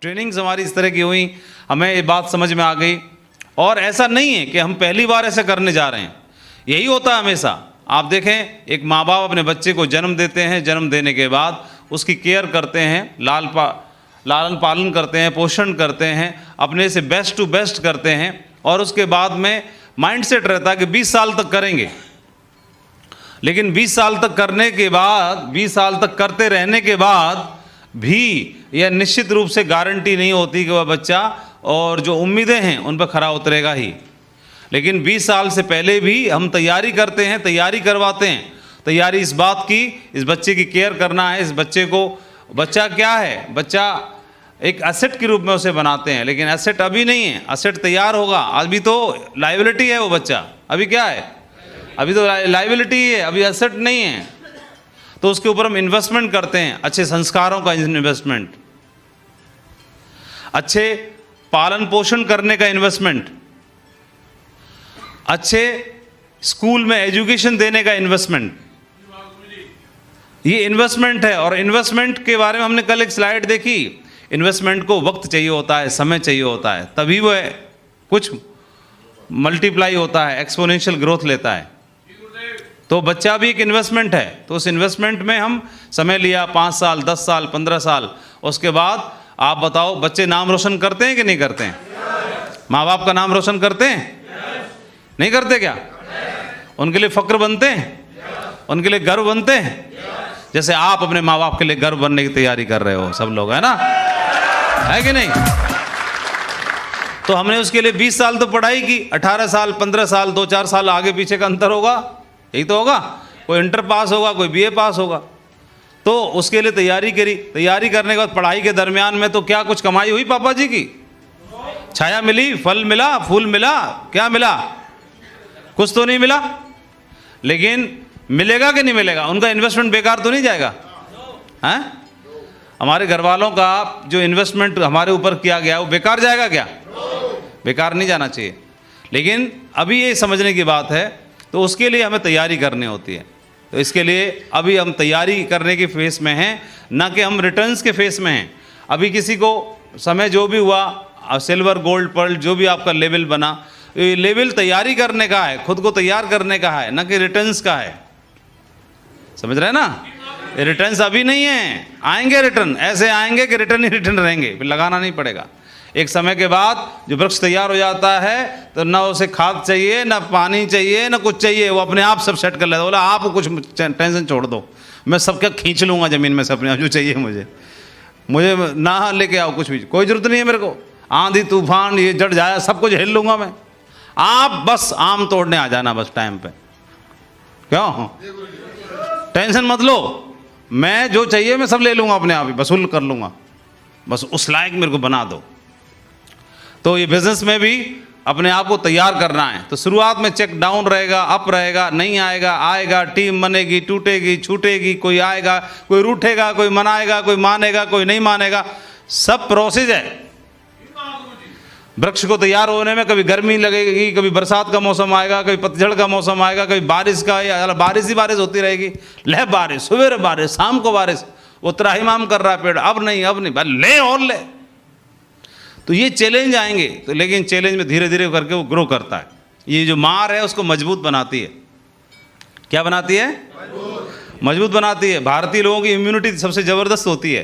Trainings हमारी इस तरह की हुई, हमें ये बात समझ में आ गई। और ऐसा नहीं है कि हम पहली बार ऐसा करने जा रहे हैं, यही होता है हमेशा। आप देखें, एक माँ बाप अपने बच्चे को जन्म देते हैं, जन्म देने के बाद उसकी केयर करते हैं, लालन पालन करते हैं, पोषण करते हैं, अपने से बेस्ट टू बेस्ट करते हैं, और उसके बाद में माइंड सेट रहता है कि 20 साल तक करेंगे। लेकिन 20 साल तक करने के बाद, 20 साल तक करते रहने के बाद भी यह निश्चित रूप से गारंटी नहीं होती कि वह बच्चा और जो उम्मीदें हैं उन पर खरा उतरेगा ही। लेकिन 20 साल से पहले भी हम तैयारी करते हैं, तैयारी करवाते हैं। तैयारी इस बात की, इस बच्चे की केयर करना है, इस बच्चे को, बच्चा क्या है, बच्चा एक एसेट के रूप में उसे बनाते हैं। लेकिन एसेट अभी नहीं है, एसेट तैयार होगा, अभी तो लायबिलिटी है वो बच्चा। अभी क्या है, अभी तो लायबिलिटी है, अभी एसेट नहीं है। तो उसके ऊपर हम इन्वेस्टमेंट करते हैं, अच्छे संस्कारों का इन्वेस्टमेंट, अच्छे पालन पोषण करने का इन्वेस्टमेंट, अच्छे स्कूल में एजुकेशन देने का इन्वेस्टमेंट, ये इन्वेस्टमेंट है। और इन्वेस्टमेंट के बारे में हमने कल एक स्लाइड देखी। इन्वेस्टमेंट को वक्त चाहिए होता है, समय चाहिए होता है, तभी वह कुछ मल्टीप्लाई होता है, एक्सपोनेंशियल ग्रोथ लेता है। तो बच्चा भी एक इन्वेस्टमेंट है। तो उस इन्वेस्टमेंट में हम समय लिया, 5 साल, 10 साल, 15 साल। उसके बाद आप बताओ, बच्चे नाम रोशन करते हैं कि नहीं करते हैं? माँ बाप का नाम रोशन करते हैं? नहीं करते क्या? उनके लिए फक्र बनते हैं, उनके लिए गर्व बनते हैं, जैसे आप अपने माँ बाप के लिए गर्व बनने की तैयारी कर रहे हो सब लोग, है ना, है कि नहीं? तो हमने उसके लिए 20 साल तो पढ़ाई की, 18 साल, 15 साल, 2-4 साल आगे पीछे का अंतर होगा, यही तो होगा। कोई इंटर पास होगा, कोई बीए पास होगा। तो उसके लिए तैयारी करी। तैयारी करने के बाद पढ़ाई के दरमियान में तो क्या कुछ कमाई हुई पापा जी की? छाया मिली, फल मिला, फूल मिला, क्या मिला? कुछ तो नहीं मिला। लेकिन मिलेगा कि नहीं मिलेगा? उनका इन्वेस्टमेंट बेकार तो नहीं जाएगा? हैं? हमारे घर वालों का जो इन्वेस्टमेंट हमारे ऊपर किया गया वो बेकार जाएगा क्या? बेकार नहीं जाना चाहिए। लेकिन अभी ये समझने की बात है, तो उसके लिए हमें तैयारी करनी होती है। तो इसके लिए अभी हम तैयारी करने के फेस में हैं, ना कि हम रिटर्न्स के फेस में हैं। अभी किसी को समय जो भी हुआ, सिल्वर, गोल्ड, पर्ल, जो भी आपका लेवल बना, ये लेवल तैयारी करने का है, खुद को तैयार करने का है, ना कि रिटर्न्स का है। समझ रहे हैं ना? ये रिटर्न्स अभी नहीं है, आएंगे रिटर्न, ऐसे आएंगे कि रिटर्न ही रिटर्न रहेंगे, फिर लगाना नहीं पड़ेगा। एक समय के बाद जो वृक्ष तैयार हो जाता है तो ना उसे खाद चाहिए, ना पानी चाहिए, ना कुछ चाहिए, वो अपने आप सब सेट कर लेता है। बोला आप कुछ टेंशन छोड़ दो, मैं सबका खींच लूँगा ज़मीन में से अपने आप जो चाहिए मुझे ना लेके आओ, कुछ भी, कोई ज़रूरत नहीं है मेरे को। आंधी तूफान ये जड़ जाए, सब कुछ हिल लूँगा मैं, आप बस आम तोड़ने आ जाना बस टाइम पे। क्यों टेंशन मत लो, मैं जो चाहिए मैं सब ले लूँगा, अपने आप ही वसूल कर लूँगा, बस उस लायक मेरे को बना दो। तो ये बिजनेस में भी अपने आप को तैयार करना है। तो शुरुआत में चेक डाउन रहेगा, अप रहेगा, नहीं आएगा, आएगा, टीम बनेगी, टूटेगी, छूटेगी, कोई आएगा, कोई रूठेगा, कोई मनाएगा, कोई मानेगा, कोई नहीं मानेगा, सब प्रोसेस है। वृक्ष को तैयार होने में कभी गर्मी लगेगी, कभी बरसात का मौसम आएगा, कभी पतझड़ का मौसम आएगा, कभी बारिश का, या बारिश ही बारिश होती रहेगी, लह बारिश, सवेरे बारिश, शाम को बारिश, वो त्राहिमाम कर रहा है पेड़, अब नहीं, ले और ले। तो ये चैलेंज आएंगे, तो लेकिन चैलेंज में धीरे धीरे करके वो ग्रो करता है। ये जो मार है उसको मजबूत बनाती है। क्या बनाती है? मजबूत बनाती है। भारतीय लोगों की इम्यूनिटी सबसे ज़बरदस्त होती है,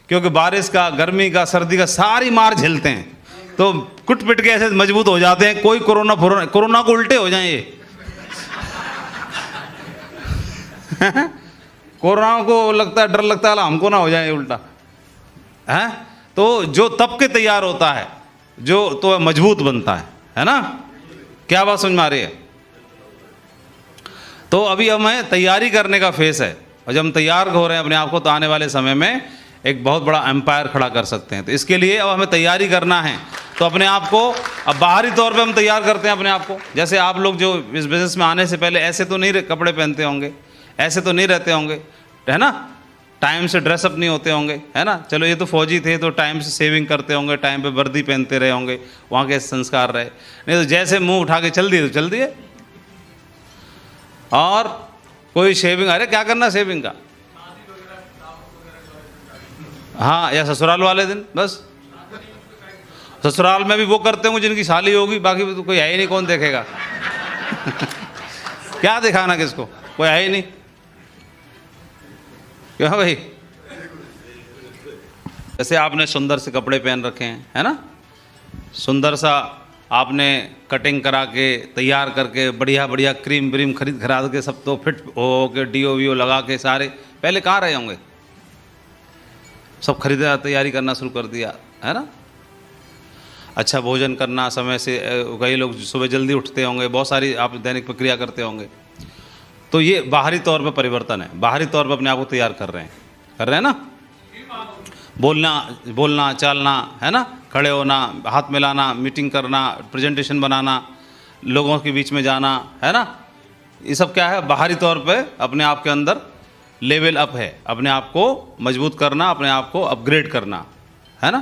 क्योंकि बारिश का, गर्मी का, सर्दी का सारी मार झेलते हैं, तो कुट पिट के ऐसे मजबूत हो जाते हैं। कोई कोरोना को उल्टे हो जाए ये कोरोना को लगता है, डर लगता है हमको ना हो जाए उल्टा, है? तो जो तप के तैयार होता है, जो तो मजबूत बनता है ना? क्या बात समझ में आ रही है? तो अभी हमें तैयारी करने का फेस है, और जब हम तैयार हो रहे हैं अपने आप को, तो आने वाले समय में एक बहुत बड़ा एम्पायर खड़ा कर सकते हैं। तो इसके लिए अब हमें तैयारी करना है। तो अपने आप को अब बाहरी तौर पे हम तैयार करते हैं अपने आप को। जैसे आप लोग जो इस बिज़नेस में आने से पहले ऐसे तो नहीं कपड़े पहनते होंगे, ऐसे तो नहीं रहते होंगे, है ना? टाइम से ड्रेसअप नहीं होते होंगे, है ना? चलो ये तो फौजी थे तो टाइम से सेविंग करते होंगे, टाइम पे वर्दी पहनते रहे होंगे, वहाँ के संस्कार रहे। नहीं तो जैसे मुंह उठा के चल दिए तो चल दिए। और कोई शेविंग, अरे क्या करना शेविंग का, हाँ, या ससुराल वाले दिन बस ससुराल में भी वो करते होंगे जिनकी शादी होगी, बाकी तो कोई है ही नहीं, कौन देखेगा। क्या दिखाना किसको, कोई है ही नहीं। क्यों भाई? जैसे आपने सुंदर से कपड़े पहन रखे हैं, है ना, सुंदर सा आपने कटिंग करा के तैयार करके बढ़िया बढ़िया क्रीम व्रीम खरीद खराद के सब तो फिट हो के डीओ वीओ लगा के सारे, पहले कहाँ रहे होंगे, सब खरीदा तैयारी करना शुरू कर दिया, है ना। अच्छा भोजन करना समय से, कई लोग सुबह जल्दी उठते होंगे, बहुत सारी आप दैनिक प्रक्रिया करते होंगे। तो ये बाहरी तौर पर परिवर्तन है, बाहरी तौर पर अपने आप को तैयार कर रहे हैं ना। बोलना चालना, है ना, खड़े होना, हाथ मिलाना, मीटिंग करना, प्रेजेंटेशन बनाना, लोगों के बीच में जाना, है ना, ये सब क्या है, बाहरी तौर पे अपने आप के अंदर लेवल अप है, अपने आप को मजबूत करना, अपने आप को अपग्रेड करना, है ना।